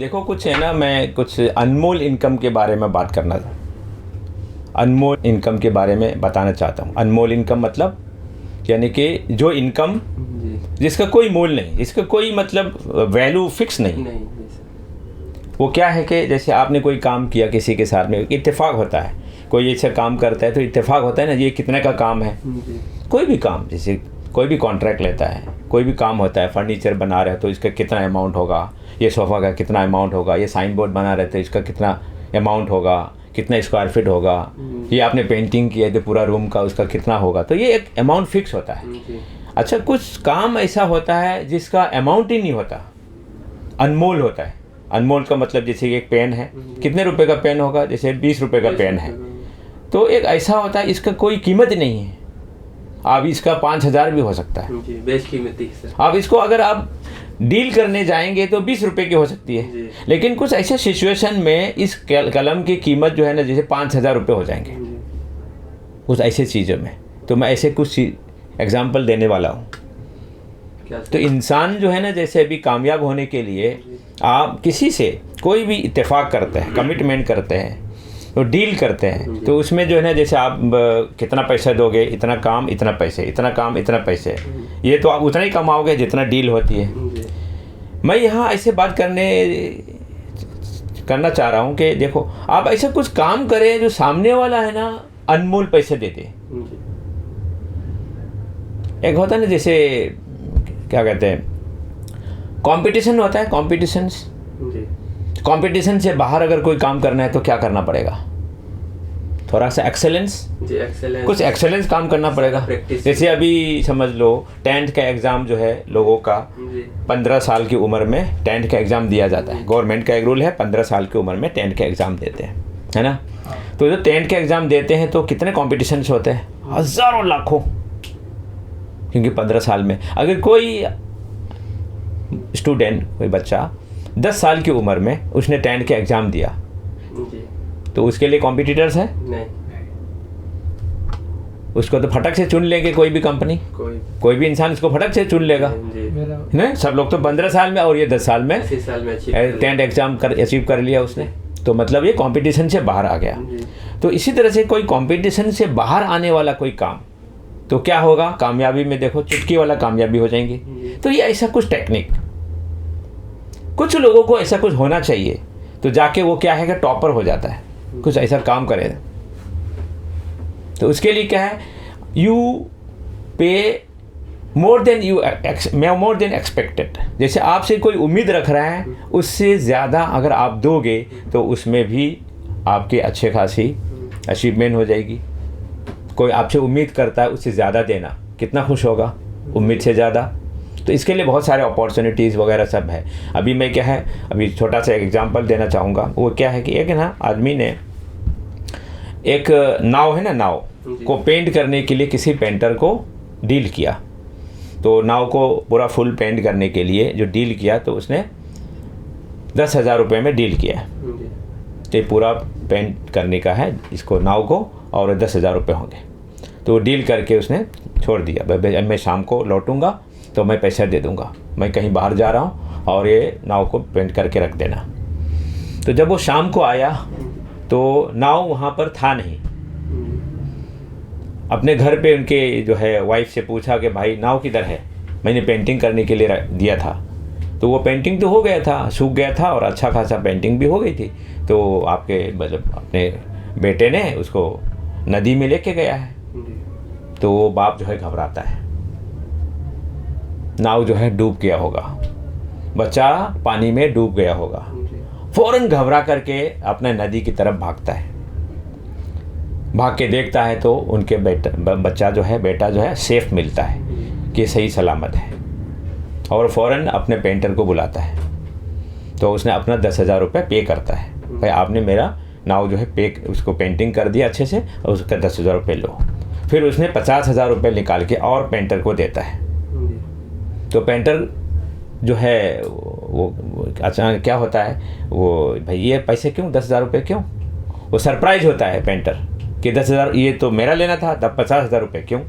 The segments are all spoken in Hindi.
देखो कुछ है ना, मैं कुछ अनमोल इनकम के बारे में बात करना, अनमोल इनकम के बारे में बताना चाहता हूँ। अनमोल इनकम मतलब यानी कि जो इनकम जिसका कोई मोल नहीं, इसका कोई मतलब वैल्यू फिक्स नहीं। वो क्या है कि जैसे आपने कोई काम किया किसी के साथ में, इत्तेफाक होता है, कोई ऐसा काम करता है तो इत्तेफाक होता है ना, ये कितने का काम है। कोई भी काम, जैसे कोई भी कॉन्ट्रैक्ट लेता है, कोई भी काम होता है, फर्नीचर बना रहे हो तो इसका कितना अमाउंट होगा, ये सोफ़ा का कितना अमाउंट होगा, ये साइन बोर्ड बना रहे थे इसका कितना अमाउंट होगा, कितना स्क्वायर फीट होगा, ये आपने पेंटिंग किया है तो पूरा रूम का उसका कितना होगा, तो ये एक अमाउंट फिक्स होता है। अच्छा, कुछ काम ऐसा होता है जिसका अमाउंट ही नहीं होता, अनमोल होता है। अनमोल का मतलब जैसे एक पेन है, कितने रुपए का पेन होगा, जैसे 20 रुपये का पेन है, तो एक ऐसा होता है इसका कोई कीमत ही नहीं है। आप इसका 5,000 भी हो सकता है, बेशकीमती सर। आप इसको अगर आप डील करने जाएंगे तो 20 रुपये की हो सकती है, लेकिन कुछ ऐसे सिचुएशन में इस कलम की कीमत जो है ना, जैसे 5,000 रुपये हो जाएंगे कुछ ऐसे चीज़ों में। तो मैं ऐसे कुछ एग्जाम्पल देने वाला हूँ। तो इंसान जो है ना, जैसे अभी कामयाब होने के लिए आप किसी से कोई भी इत्तेफाक करते हैं, कमिटमेंट करते हैं, तो डील करते हैं, तो उसमें जो है ना, जैसे आप कितना पैसा दोगे, इतना काम इतना पैसे, इतना काम इतना पैसे, ये तो आप उतना ही कमाओगे जितना डील होती है। मैं यहाँ ऐसे बात करना चाह रहा हूँ कि देखो, आप ऐसा कुछ काम करें जो सामने वाला है ना अनमोल पैसे दे दे। एक होता है ना, जैसे क्या कहते हैं, कंपटीशन होता है, कंपटीशन से बाहर अगर कोई काम करना है तो क्या करना पड़ेगा, थोड़ा सा एक्सेलेंस, कुछ एक्सेलेंस काम करना पड़ेगा। जैसे अभी समझ लो 10th का एग्ज़ाम जो है लोगों का 15 साल की उम्र में 10th का एग्ज़ाम दिया जाता है। गवर्नमेंट का एक रूल है, 15 साल की उम्र में 10th का एग्ज़ाम देते हैं, है ना। तो जो 10th का एग्ज़ाम देते हैं तो कितने कॉम्पिटिशन्स होते हैं, हज़ारों लाखों, क्योंकि 15 साल में अगर कोई स्टूडेंट, कोई बच्चा 10 साल की उम्र में उसने 10th का एग्ज़ाम दिया, तो उसके लिए कॉम्पिटिटर्स है नहीं, उसको तो फटक से चुन लेंगे, कोई भी कंपनी, कोई भी इंसान उसको फटक से चुन लेगा। नहीं, सब लोग तो 15 साल में, और ये 10 साल में 10th एग्ज़ाम अचीव कर लिया उसने, तो मतलब ये कंपटीशन से बाहर आ गया। तो इसी तरह से कोई कंपटीशन से बाहर आने वाला कोई काम, तो क्या होगा, कामयाबी में देखो चुटकी वाला कामयाबी हो जाएंगी। तो ये ऐसा कुछ टेक्निक, कुछ लोगों को ऐसा कुछ होना चाहिए, तो जाके वो क्या है कि टॉपर हो जाता है, कुछ ऐसा काम करे। तो उसके लिए क्या है, यू पे मोर देन एक्सपेक्टेड। जैसे आपसे कोई उम्मीद रख रहा है, उससे ज़्यादा अगर आप दोगे तो उसमें भी आपकी अच्छे खासी अचीवमेंट हो जाएगी। कोई आपसे उम्मीद करता है, उससे ज़्यादा देना, कितना खुश होगा, उम्मीद से ज़्यादा। तो इसके लिए बहुत सारे अपॉर्चुनिटीज़ वगैरह सब है। अभी मैं क्या है, अभी छोटा सा एग्जांपल देना चाहूँगा। वो क्या है कि एक ना आदमी ने एक नाव है ना, नाव को पेंट करने के लिए किसी पेंटर को डील किया। तो नाव को पूरा फुल पेंट करने के लिए जो डील किया, तो उसने 10,000 रुपये में डील किया। तो ये पूरा पेंट करने का है इसको, नाव को, और 10,000 रुपये होंगे। तो डील करके उसने छोड़ दिया, मैं शाम को लौटूंगा तो मैं पैसा दे दूंगा, मैं कहीं बाहर जा रहा हूँ और ये नाव को पेंट करके रख देना। तो जब वो शाम को आया तो नाव वहाँ पर था नहीं। अपने घर पे उनके जो है वाइफ से पूछा कि भाई नाव किधर है, मैंने पेंटिंग करने के लिए दिया था। तो वो पेंटिंग तो हो गया था, सूख गया था, और अच्छा खासा पेंटिंग भी हो गई थी। तो आपके मतलब अपने बेटे ने उसको नदी में लेके गया है। तो वो बाप जो है घबराता है, नाव जो है डूब गया होगा, बच्चा पानी में डूब गया होगा। फौरन घबरा करके अपने नदी की तरफ भागता है। भाग के देखता है तो उनके बेटा जो है सेफ मिलता है कि सही सलामत है, और फौरन अपने पेंटर को बुलाता है। तो उसने अपना 10,000 रुपये पे करता है, भाई आपने मेरा नाव जो है उसको पेंटिंग कर दिया अच्छे से, और उसका 10,000 रुपये लो। फिर उसने 50,000 रुपये निकाल के और पेंटर को देता है। तो पेंटर जो है वो अचानक क्या होता है, वो भाई ये पैसे क्यों, 10,000 रुपये क्यों, वो सरप्राइज होता है पेंटर कि 10,000 ये तो मेरा लेना था, तब 50,000 रुपये क्यों?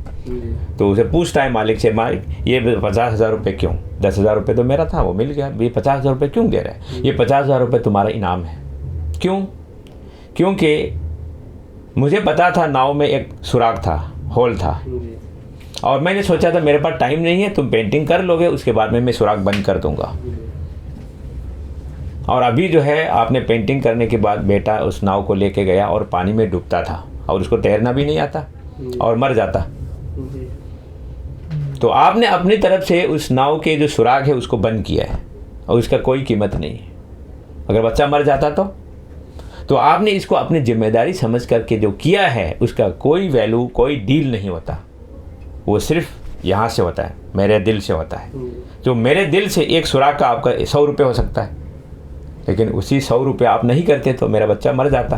तो उसे पूछता है मालिक से, मालिक ये 50,000 रुपये क्यों? 10,000 रुपये तो मेरा था, वो मिल गया, ये 50,000 रुपये क्यों दे रहा है? ये 50,000 रुपये तुम्हारा इनाम है। क्यों? क्योंकि मुझे पता था नाव में एक सुराख था, होल था, और मैंने सोचा था मेरे पास टाइम नहीं है, तुम पेंटिंग कर लोगे, उसके बाद में मैं सुराख बंद कर दूंगा। और अभी जो है आपने पेंटिंग करने के बाद बेटा उस नाव को लेके गया और पानी में डूबता था और उसको तैरना भी नहीं आता और मर जाता। तो आपने अपनी तरफ से उस नाव के जो सुराख है उसको बंद किया है और उसका कोई कीमत नहीं है। अगर बच्चा मर जाता तो आपने इसको अपनी जिम्मेदारी समझ करके जो किया है उसका कोई वैल्यू, कोई डील नहीं होता। वो सिर्फ यहाँ से होता है, मेरे दिल से होता है। जो मेरे दिल से एक सुराख का आपका 100 रुपये हो सकता है, लेकिन उसी 100 रुपये आप नहीं करते तो मेरा बच्चा मर जाता।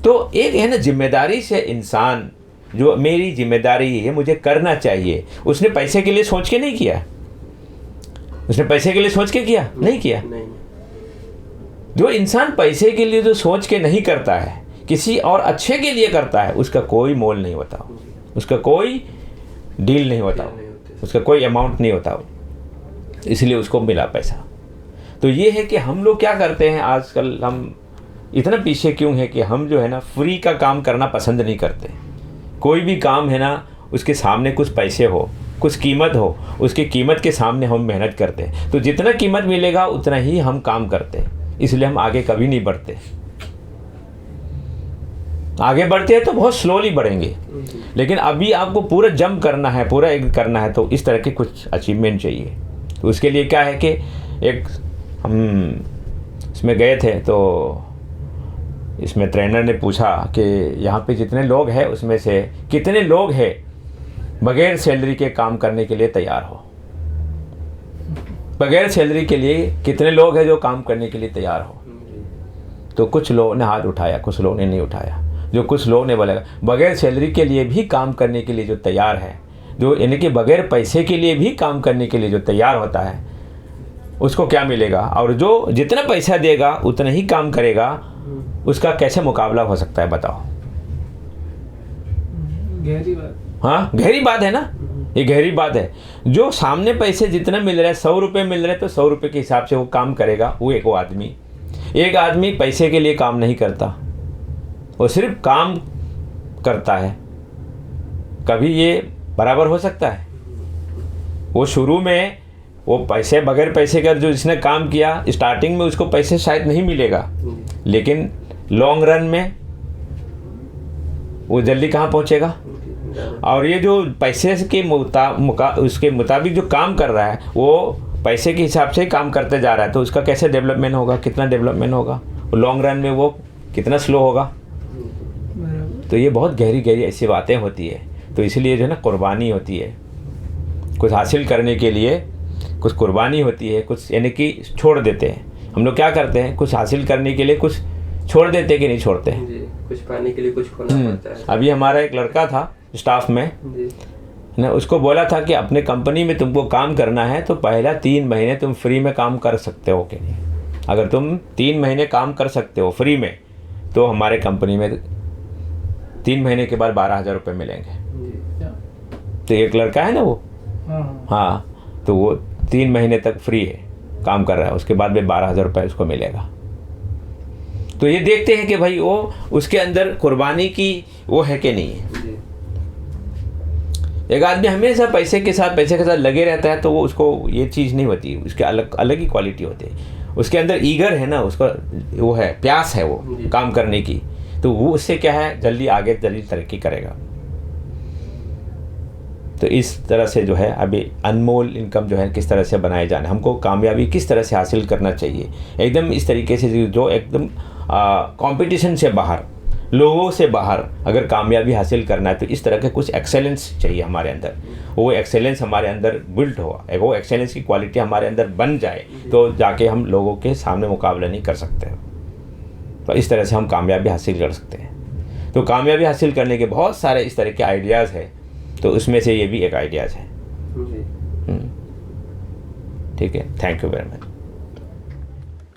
तो एक है ना जिम्मेदारी से इंसान, जो मेरी जिम्मेदारी है मुझे करना चाहिए। उसने पैसे के लिए सोच के नहीं किया, उसने पैसे के लिए सोच के किया नहीं किया। जो इंसान पैसे के लिए जो सोच के नहीं करता है, किसी और अच्छे के लिए करता है, उसका कोई मोल नहीं होता, उसका कोई डील नहीं होता, उसका कोई अमाउंट नहीं होता, इसलिए उसको मिला पैसा। तो ये है कि हम लोग क्या करते हैं आजकल, हम इतना पीछे क्यों है कि हम जो है ना फ्री का काम करना पसंद नहीं करते। कोई भी काम है ना उसके सामने कुछ पैसे हो, कुछ कीमत हो, उसकी कीमत के सामने हम मेहनत करते हैं। तो जितना कीमत मिलेगा उतना ही हम काम करते हैं, इसलिए हम आगे कभी नहीं बढ़ते। आगे बढ़ते हैं तो बहुत स्लोली बढ़ेंगे, लेकिन अभी आपको पूरा जंप करना है, पूरा एक करना है, तो इस तरह के कुछ अचीवमेंट चाहिए। तो उसके लिए क्या है कि एक हम इसमें गए थे तो इसमें ट्रेनर ने पूछा कि यहाँ पे जितने लोग हैं उसमें से कितने लोग हैं बगैर सैलरी के काम करने के लिए तैयार हो। बगैर सैलरी के लिए कितने लोग हैं जो काम करने के लिए तैयार हो? तो कुछ लोगों ने हाथ उठाया, कुछ लोगों ने नहीं उठाया। जो कुछ लोगों ने बोला बगैर सैलरी के लिए भी काम करने के लिए जो तैयार है, जो यानी कि बगैर पैसे के लिए भी काम करने के लिए जो तैयार होता है, उसको क्या मिलेगा? और जो जितना पैसा देगा उतना ही काम करेगा, उसका कैसे मुकाबला हो सकता है बताओ? गहरी बात। हाँ, गहरी बात है ना, ये गहरी बात है। जो सामने पैसे जितना मिल रहा है, 100 रुपये मिल रहे हैं, तो 100 रुपये के हिसाब से वो काम करेगा। वो एक आदमी पैसे के लिए काम नहीं करता, वो सिर्फ काम करता है। कभी ये बराबर हो सकता है? वो शुरू में वो पैसे, बगैर पैसे का जो जिसने काम किया, स्टार्टिंग में उसको पैसे शायद नहीं मिलेगा, लेकिन लॉन्ग रन में वो जल्दी कहाँ पहुँचेगा? और ये जो पैसे के उसके मुताबिक जो काम कर रहा है, वो पैसे के हिसाब से काम करते जा रहा है, तो उसका कैसे डेवलपमेंट होगा? कितना डेवलपमेंट होगा? लॉन्ग रन में वो कितना स्लो होगा? तो ये बहुत गहरी गहरी ऐसी बातें होती है। तो इसलिए जो है ना कुर्बानी होती है, कुछ हासिल करने के लिए कुछ कुर्बानी होती है, कुछ यानी कि छोड़ देते हैं। हम लोग क्या करते हैं, कुछ हासिल करने के लिए कुछ छोड़ देते हैं कि नहीं छोड़ते हैं? कुछ पाने के लिए कुछ खोना पड़ता है। अभी हमारा एक लड़का था स्टाफ में ना, उसको बोला था कि अपने कंपनी में तुमको काम करना है तो पहला 3 महीने तुम फ्री में काम कर सकते हो कि नहीं? अगर तुम 3 महीने काम कर सकते हो फ्री में, तो हमारे कंपनी में 3 महीने के बाद 12,000 रुपये मिलेंगे। तो एक लड़का है ना वो, हाँ, तो वो 3 महीने तक फ्री है, काम कर रहा है, उसके बाद में 12,000 रुपये उसको मिलेगा। तो ये देखते हैं कि भाई वो उसके अंदर कुर्बानी की वो है कि नहीं है। एक आदमी हमेशा पैसे के साथ लगे रहता है, तो वो उसको ये चीज़ नहीं होती, उसके अलग ही क्वालिटी होती है। उसके अंदर ईगर है ना, उसका वो है, प्यास है वो काम करने की, तो वो उससे क्या है, जल्दी तरक्की करेगा। तो इस तरह से जो है अभी अनमोल इनकम जो है किस तरह से बनाए जाना, हमको कामयाबी किस तरह से हासिल करना चाहिए, एकदम इस तरीके से जो एकदम कंपटीशन से बाहर, लोगों से बाहर अगर कामयाबी हासिल करना है, तो इस तरह के कुछ एक्सेलेंस चाहिए हमारे अंदर। वो एक्सेलेंस हमारे अंदर बिल्ट हो, वो एक्सेलेंस की क्वालिटी हमारे अंदर बन जाए, तो जाके हम लोगों के सामने मुकाबला नहीं कर सकते। तो इस तरह से हम कामयाबी हासिल कर सकते हैं। तो कामयाबी हासिल करने के बहुत सारे इस तरह के आइडियाज़ हैं, तो उसमें से ये भी एक आइडियाज़ है। ठीक है, थैंक यू वेरी मच।